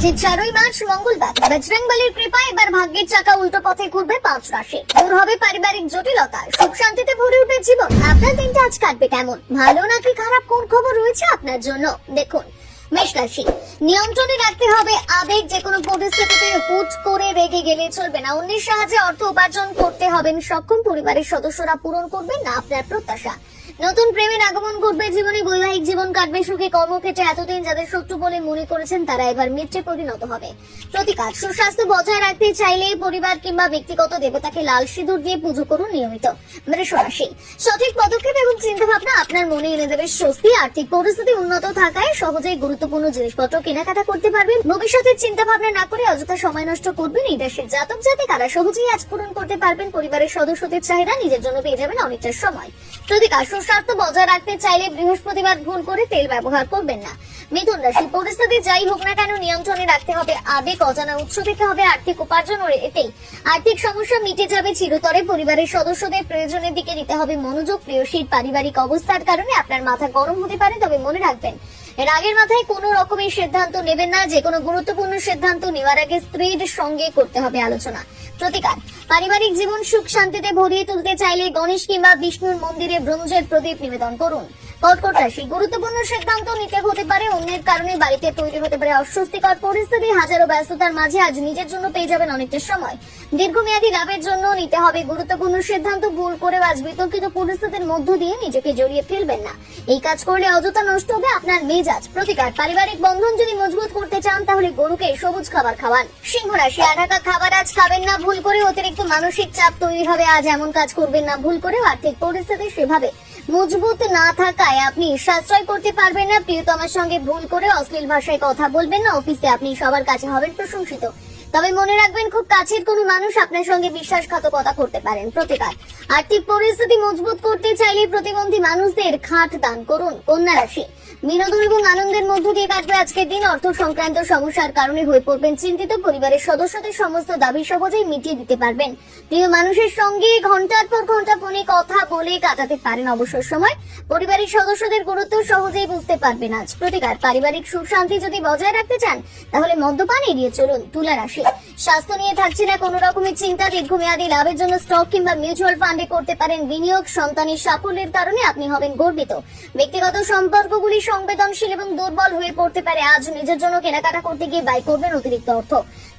আজ 4ই মার্চ মঙ্গলবার বজরংবলীর কৃপায় এবার ভাগ্যের চাকা উল্টো পথে ঘুরবে 5 রাশি। দূর হবে পারিবারিক জটিলতা, সুখ শান্তিতে ভরে উঠবে জীবন। আপনার দিনটা আজ কাটবে কেমন, ভালো নাকি খারাপ, কোন খবর রয়েছে আপনার জন্য দেখুন। মেষ রাশি, নিয়ন্ত্রণে রাখতে হবে আবেগ। যে কোনো পরিস্থিতিতে হুট করে রেগে গেলে চলবে না। অন্যের সাহায্যে অর্থ উপার্জন করতে হবেন সক্ষম। পরিবারের সদস্যরা পূরণ করবেন না আপনার প্রত্যাশা। নতুন প্রেমের আগমন ঘটবে জীবনে। বৈবাহিক জীবন কাটবে সুখে। কর্মক্ষেত্রে এতদিন যাদের শত্রু বলে মনে করেছেন তারা এবার মিত্রে পরিণত হবে। প্রতিকার, সুস্বাস্থ্য বজায় রাখতে চাইলে পরিবার কিংবা ব্যক্তিগত দেবতাকে লাল সিঁদুর দিয়ে পুজো করুন নিয়মিত। বৃষ রাশি, সঠিক পদক্ষেপ এবং চিন্তা ভাবনা আপনার মনে এনে দেবে স্বস্তি। আর্থিক পরিস্থিতি উন্নত থাকায় সহজেই গুরুত্বপূর্ণ জিনিসপত্র কেনাকাটা করতে পারবেন। ভবিষ্যতের চিন্তা ভাবনা না করে অযথা সময় নষ্ট করবেন। এই দেশের জাতক জাতিকারা সহজেই আজ পূরণ করতে পারবেন পরিবারের সদস্যদের চাহিদা। নিজের জন্য পেয়ে যাবেন অনেকটা সময়। প্রতিকার, সুস্বাস্থ্য বজায় রাখতে চাইলে বৃহস্পতিবার ভুল করে তেল ব্যবহার করবেন না। মিথুন রাশি, পরিস্থিতি যাই হোক না কেন নিয়ন্ত্রণে রাখতে হবে আবেগ। অজানা উৎস থেকে হবে আর্থিক উপার্জন, এতেই আর্থিক সমস্যা মিটে যাবে চিরতরে। পরিবারের সদস্যদের প্রয়োজনের দিকে দিতে হবে মনোযোগ। প্রিয়শীর পারিবারিক অবস্থার কারণে আপনার মাথা গরম হতে পারে, তবে মনে রাখবেন রাগের মাথায় কোনো রকমের সিদ্ধান্ত নেবেন না। যে কোনো গুরুত্বপূর্ণ সিদ্ধান্ত নেওয়ার আগে স্ত্রীর সঙ্গে করতে হবে আলোচনা। প্রতিকার, পারিবারিক জীবন সুখ শান্তিতে ভরিয়ে তুলতে চাইলে গণেশ কিংবা বিষ্ণুর মন্দিরে ব্রোঞ্জের প্রদীপ নিবেদন করুন। কর্কট রাশি, গুরুত্বপূর্ণ সিদ্ধান্ত নিতে হতে পারে অন্যের কারণে বাড়িতে তৈরি হতে পারে অস্বস্তিকর পরিস্থিতি। হাজারো ব্যস্ততার মাঝে আজ নিজের জন্য পেয়ে যাবেন অনেকটা সময়। দীর্ঘমেয়াদী লাভের জন্য নিতে হবে গুরুত্বপূর্ণ সিদ্ধান্ত। ভুল করে আজ বিতর্কিত পরিস্থিতির মধ্য দিয়ে নিজেকে জড়িয়ে ফেলবেন না। এই কাজ করলে অযথা নষ্ট হবে আপনার মেজাজ। প্রতিকার, পারিবারিক বন্ধন যদি মজবুত করতে চান তাহলে গরুকে সবুজ খাবার খাওয়ান। সিংহ রাশি, আঢাকা খাবার আজ খাবেন না ভুল করে। অতিরিক্ত মানসিক চাপ তৈরি হবে আজ। এমন কাজ করবেন না ভুল করে। আর্থিক পরিস্থিতি সেভাবে মজবুত না থাকায় আপনি সাশ্রয় করতে পারবেন না। প্রিয়তমার সঙ্গে ভুল করে অশ্লীল ভাষায় কথা বলবেন না। অফিসে আপনি সবার কাছে হবেন প্রশংসিত, তবে মনে রাখবেন খুব কাছের কোনো মানুষ আপনার সঙ্গে বিশ্বাসঘাতকতা করতে পারেন। প্রতিকার, আর্থিক পরিস্থিতি মজবুত করতে চাইলে প্রতিবন্ধী মানুষদের খাট দান করুন। কন্যা রাশি, বিনোদন এবং আনন্দের মধ্য দিয়ে কাটবে আজকের দিন। অর্থ সংক্রান্ত সমস্যার কারণে হয়ে পড়বেন চিন্তিত। পরিবারের সদস্যদের সমস্ত দাবি সহজেই মিটিয়ে দিতে পারবেন। প্রিয় মানুষের সঙ্গে ঘন্টার পর ঘন্টা ফোনে কথা বলে কাটাতে পারেন অবসর সময়। পরিবারের সদস্যদের গুরুত্ব সহজেই বুঝতে পারবেন আজ। প্রতিকার, পারিবারিক সুখ শান্তি যদি বজায় রাখতে চান তাহলে মদ্যপান এড়িয়ে চলুন। তুলা রাশি, স্বাস্থ্য নিয়ে থাকছে না কোনো রকমের চিন্তা। দীর্ঘমেয়াদী লাভের জন্য স্টক কিংবা মিউচুয়াল ফান্ডে করতে পারেন বিনিয়োগ। সন্তানের সাফল্যের কারণে আপনি হবেন গর্বিত। ব্যক্তিগত সম্পর্কগুলি সংবেদনশীল এবং দুর্বল হয়ে পড়তে পারে আজ। নিজের জন্য কেনাকাটা করতে গিয়ে ব্যয় করবেন অতিরিক্ত অর্থ।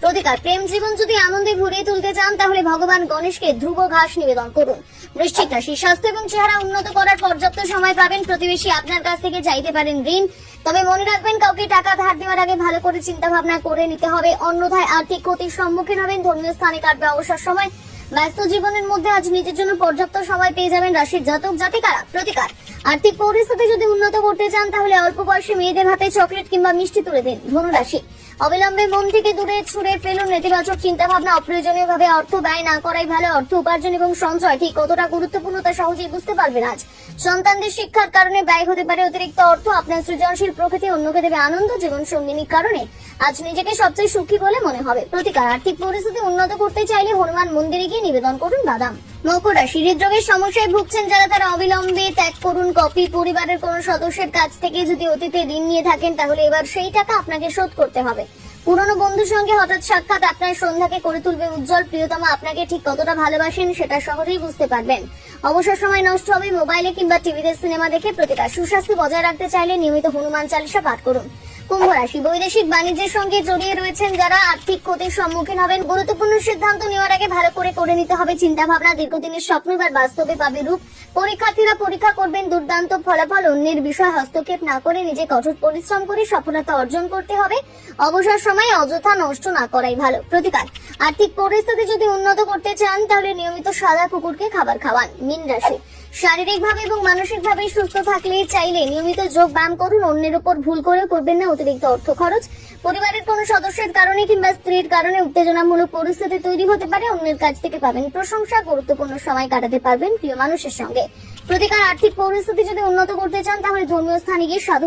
প্রতিকার, প্রেম জীবন যদি আনন্দে ভরিয়ে তুলতে চান তাহলে ভগবান গণেশকে ধ্রুব ঘাস নিবেদন করুন। বৃশ্চিক রাশি, স্বাস্থ্য এবং চেহারা উন্নত করার পর্যাপ্ত সময় পাবেন। প্রতিবেশী আপনার কাছ থেকে চাইতে পারেন ঋণ, তবে মনে রাখবেন কাউকে টাকা ধার দেওয়ার আগে ভালো করে চিন্তা ভাবনা করে নিতে হবে, অন্যথায় আর্থিক ক্ষতির সম্মুখীন হবেন। ধর্মীয় স্থানে কাটবে অবসর সময়। ব্যস্ত জীবনের মধ্যে আজ নিজের জন্য পর্যাপ্ত সময় পেয়ে যাবেন রাশির জাতক জাতিকারা। প্রতিকার, আর্থিক পরিস্থিতি যদি উন্নত করতে চান তাহলে অল্প বয়সী মেয়েদের হাতে চকলেট কিংবা মিষ্টি তুলে দিন। ধনু রাশি, অবিলম্বে মন থেকে দূরে ছুড়ে ফেলুন নেতিবাচক চিন্তা ভাবনা। অপ্রয়োজনীয় ভাবে অর্থ ব্যয় না করাই ভালো। অর্থ উপার্জন এবং সঞ্চয় ঠিক কতটা গুরুত্বপূর্ণ তা সহজেই বুঝতে পারবেন আজ। সন্তানদের শিক্ষার কারণে ব্যয় হতে পারে অতিরিক্ত অর্থ। আপনার সৃজনশীল প্রকৃতি অন্যকে দেবে আনন্দ। জীবন সঙ্গিনীর কারণে আজ নিজেকে সবচেয়ে সুখী বলে মনে হবে। প্রতিকার, আর্থিক পরিস্থিতি উন্নত করতে চাইলে হনুমান মন্দিরে গিয়ে নিবেদন করুন বাদাম। মকর রাশি, হৃদরোগের সমস্যায় ভুগছেন যারা তারা অবিলম্বে ত্যাগ করুন কফি। পরিবারের কোন সদস্যের কাছ থেকে যদি অতীতে ঋণ নিয়ে থাকেন তাহলে এবার সেই টাকা আপনাকে শোধ করতে হবে। পুরনো বন্ধুর সঙ্গে হঠাৎ সাক্ষাৎ আপনার সন্ধ্যাকে করে তুলবে উজ্জ্বল। প্রিয়তমা আপনাকে ঠিক কতটা ভালোবাসেন সেটা সহজেই বুঝতে পারবেন। অবসর সময় নষ্ট হবে মোবাইলে কিংবা টিভিতে সিনেমা দেখে। প্রতিকার, সুস্বাস্থ্য বজায় রাখতে চাইলে নিয়মিত হনুমান চালিসা পাঠ করুন। কুম্ভ রাশি, বৈদেশিক বাণিজ্যের সঙ্গে জড়িয়ে রয়েছেন যারা আর্থিক ক্ষতির সম্মুখীন হবেন। গুরুত্বপূর্ণ সিদ্ধান্ত নেওয়ার আগে ভালো করে নিতে হবে চিন্তা ভাবনা। দীর্ঘদিনের স্বপ্ন এবার বাস্তবে পাবে রূপ। পরীক্ষার্থীরা পরীক্ষা করবেন দুর্দান্ত ফলাফল। অন্যের বিষয় হস্তক্ষেপ না করে নিজে কঠোর পরিশ্রম করে সফলতা অর্জন করতে হবে। অবসর সময় অযথা নষ্ট না করাই ভালো। প্রতিকার, আর্থিক পরিস্থিতি যদি উন্নত করতে চান তাহলে নিয়মিত সাদা কুকুরকে খাবার খাওয়ান। মীন রাশি, শারীরিকভাবে এবং মানসিকভাবে সুস্থ থাকলে চাইলে নিয়মিত যোগ ব্যায়াম করুন। অন্যের উপর ভুল করে করবেন না অতিরিক্ত অর্থ খরচ। পরিবারের কোন সদস্যের কারণে কিংবা স্ত্রীর কারণে উত্তেজনামূলক পরিস্থিতি তৈরি হতে পারে। অন্যের কাছ থেকে পাবেন প্রশংসা। গুরুত্বপূর্ণ সময় কাটাতে পারবেন প্রিয় মানুষের সঙ্গে। প্রতিকার, আর্থিক পরিস্থিতি যদি উন্নত করতে চান তাহলে ধর্মীয় স্থানে গিয়ে সাধু